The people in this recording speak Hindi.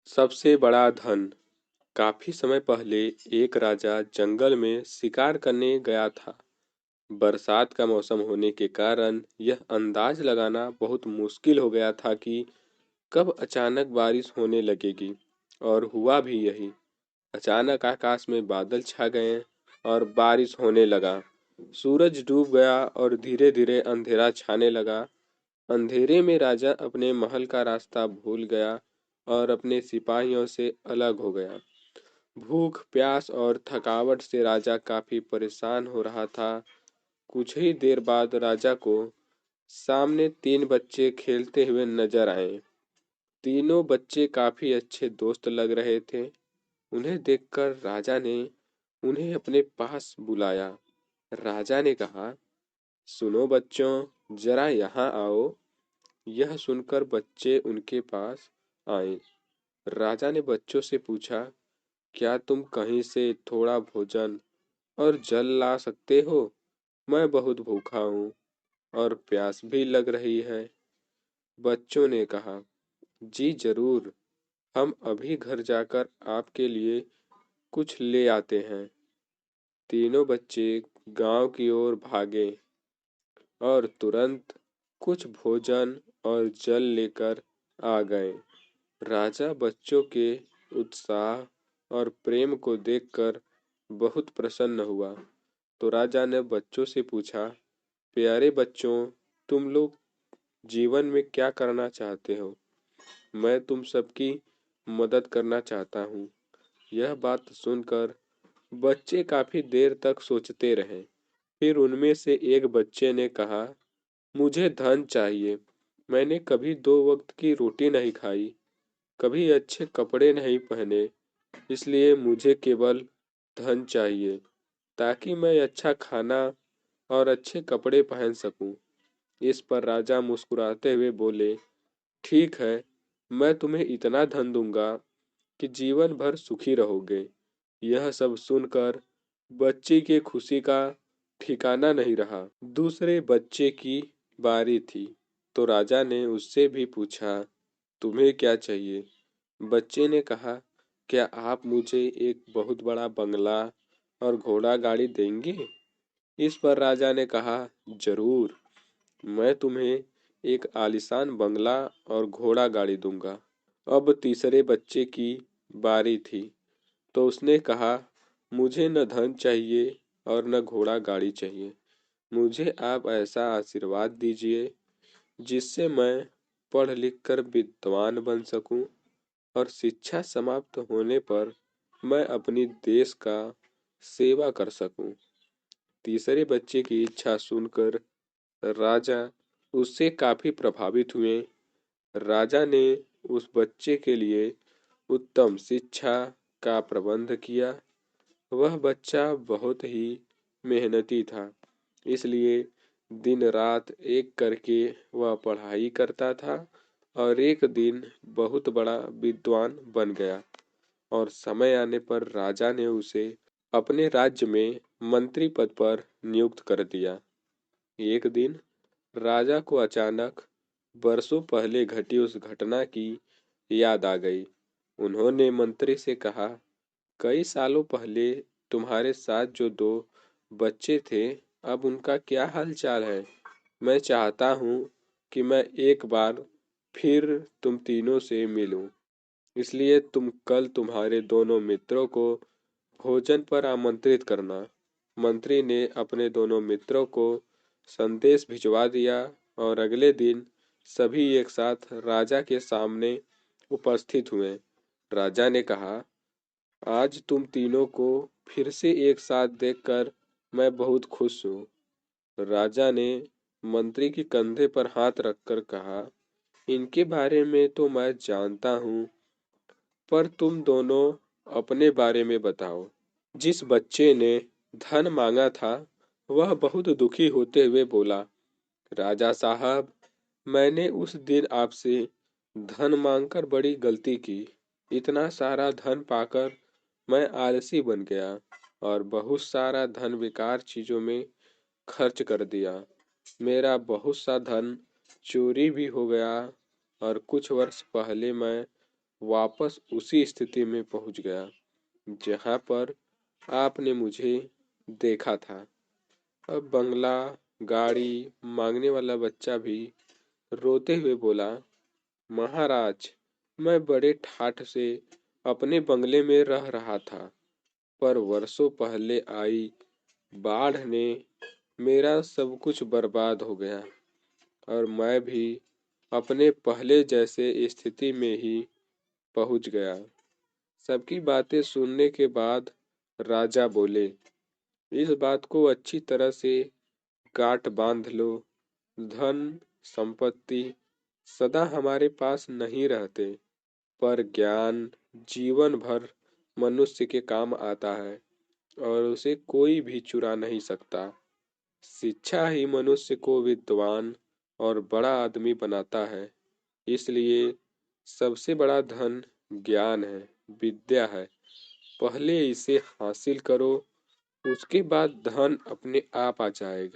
सबसे बड़ा धन। काफी समय पहले एक राजा जंगल में शिकार करने गया था। बरसात का मौसम होने के कारण यह अंदाज लगाना बहुत मुश्किल हो गया था कि कब अचानक बारिश होने लगेगी। और हुआ भी यही। अचानक आकाश में बादल छा गए और बारिश होने लगा। सूरज डूब गया और धीरे धीरे अंधेरा छाने लगा। अंधेरे में राजा अपने महल का रास्ता भूल गया और अपने सिपाहियों से अलग हो गया। भूख, प्यास और थकावट से राजा काफी परेशान हो रहा था। कुछ ही देर बाद राजा को सामने तीन बच्चे खेलते हुए नजर आए। तीनों बच्चे काफी अच्छे दोस्त लग रहे थे। उन्हें देखकर राजा ने उन्हें अपने पास बुलाया। राजा ने कहा, सुनो बच्चों, जरा यहाँ आओ। यह सुनकर बच्चे उनके पास आए। राजा ने बच्चों से पूछा, क्या तुम कहीं से थोड़ा भोजन और जल ला सकते हो? मैं बहुत भूखा हूँ और प्यास भी लग रही है। बच्चों ने कहा, जी जरूर, हम अभी घर जाकर आपके लिए कुछ ले आते हैं। तीनों बच्चे गांव की ओर भागे और तुरंत कुछ भोजन और जल लेकर आ गए। राजा बच्चों के उत्साह और प्रेम को देखकर बहुत प्रसन्न हुआ। तो राजा ने बच्चों से पूछा, प्यारे बच्चों, तुम लोग जीवन में क्या करना चाहते हो? मैं तुम सबकी मदद करना चाहता हूँ। यह बात सुनकर बच्चे काफी देर तक सोचते रहे। फिर उनमें से एक बच्चे ने कहा, मुझे धन चाहिए। मैंने कभी दो वक्त की रोटी नहीं खाई, कभी अच्छे कपड़े नहीं पहने, इसलिए मुझे केवल धन चाहिए ताकि मैं अच्छा खाना और अच्छे कपड़े पहन सकूं। इस पर राजा मुस्कुराते हुए बोले, ठीक है, मैं तुम्हें इतना धन दूंगा कि जीवन भर सुखी रहोगे। यह सब सुनकर बच्चे की खुशी का ठिकाना नहीं रहा। दूसरे बच्चे की बारी थी, तो राजा ने उससे भी पूछा, तुम्हें क्या चाहिए? बच्चे ने कहा, क्या आप मुझे एक बहुत बड़ा बंगला और घोड़ा गाड़ी देंगे? इस पर राजा ने कहा, जरूर, मैं तुम्हें एक आलीशान बंगला और घोड़ा गाड़ी दूंगा। अब तीसरे बच्चे की बारी थी, तो उसने कहा, मुझे न धन चाहिए और न घोड़ा गाड़ी चाहिए। मुझे आप ऐसा आशीर्वाद दीजिए जिससे मैं पढ़ लिख कर विद्वान बन सकूं और शिक्षा समाप्त होने पर मैं अपनी देश का सेवा कर सकूं। तीसरे बच्चे की इच्छा सुनकर राजा उससे काफी प्रभावित हुए। राजा ने उस बच्चे के लिए उत्तम शिक्षा का प्रबंध किया। वह बच्चा बहुत ही मेहनती था, इसलिए दिन रात एक करके वह पढ़ाई करता था और एक दिन बहुत बड़ा विद्वान बन गया। और समय आने पर राजा ने उसे अपने राज्य में मंत्री पद पर नियुक्त कर दिया। एक दिन राजा को अचानक बरसों पहले घटी उस घटना की याद आ गई। उन्होंने मंत्री से कहा, कई सालों पहले तुम्हारे साथ जो दो बच्चे थे, अब उनका क्या हाल चाल है? मैं चाहता हूँ कि मैं एक बार फिर तुम तीनों से मिलूं, इसलिए तुम कल तुम्हारे दोनों मित्रों को भोजन पर आमंत्रित करना। मंत्री ने अपने दोनों मित्रों को संदेश भिजवा दिया और अगले दिन सभी एक साथ राजा के सामने उपस्थित हुए। राजा ने कहा, आज तुम तीनों को फिर से एक साथ देखकर मैं बहुत खुश हूँ। राजा ने मंत्री के कंधे पर हाथ रखकर कहा, इनके बारे में तो मैं जानता हूँ, पर तुम दोनों अपने बारे में बताओ। जिस बच्चे ने धन मांगा था वह बहुत दुखी होते हुए बोला, राजा साहब, मैंने उस दिन आपसे धन मांगकर बड़ी गलती की। इतना सारा धन पाकर मैं आलसी बन गया और बहुत सारा धन बेकार चीजों में खर्च कर दिया। मेरा बहुत सा धन चोरी भी हो गया और कुछ वर्ष पहले मैं वापस उसी स्थिति में पहुंच गया जहां पर आपने मुझे देखा था। अब बंगला, गाड़ी मांगने वाला बच्चा भी रोते हुए बोला, महाराज, मैं बड़े ठाठ से अपने बंगले में रह रहा था, पर वर्षों पहले आई बाढ़ ने मेरा सब कुछ बर्बाद हो गया और मैं भी अपने पहले जैसे स्थिति में ही पहुंच गया। सबकी बातें सुनने के बाद राजा बोले, इस बात को अच्छी तरह से गांठ बांध लो। धन संपत्ति सदा हमारे पास नहीं रहते, पर ज्ञान जीवन भर मनुष्य के काम आता है और उसे कोई भी चुरा नहीं सकता। शिक्षा ही मनुष्य को विद्वान और बड़ा आदमी बनाता है। इसलिए सबसे बड़ा धन ज्ञान है, विद्या है। पहले इसे हासिल करो, उसके बाद धन अपने आप आ जाएगा।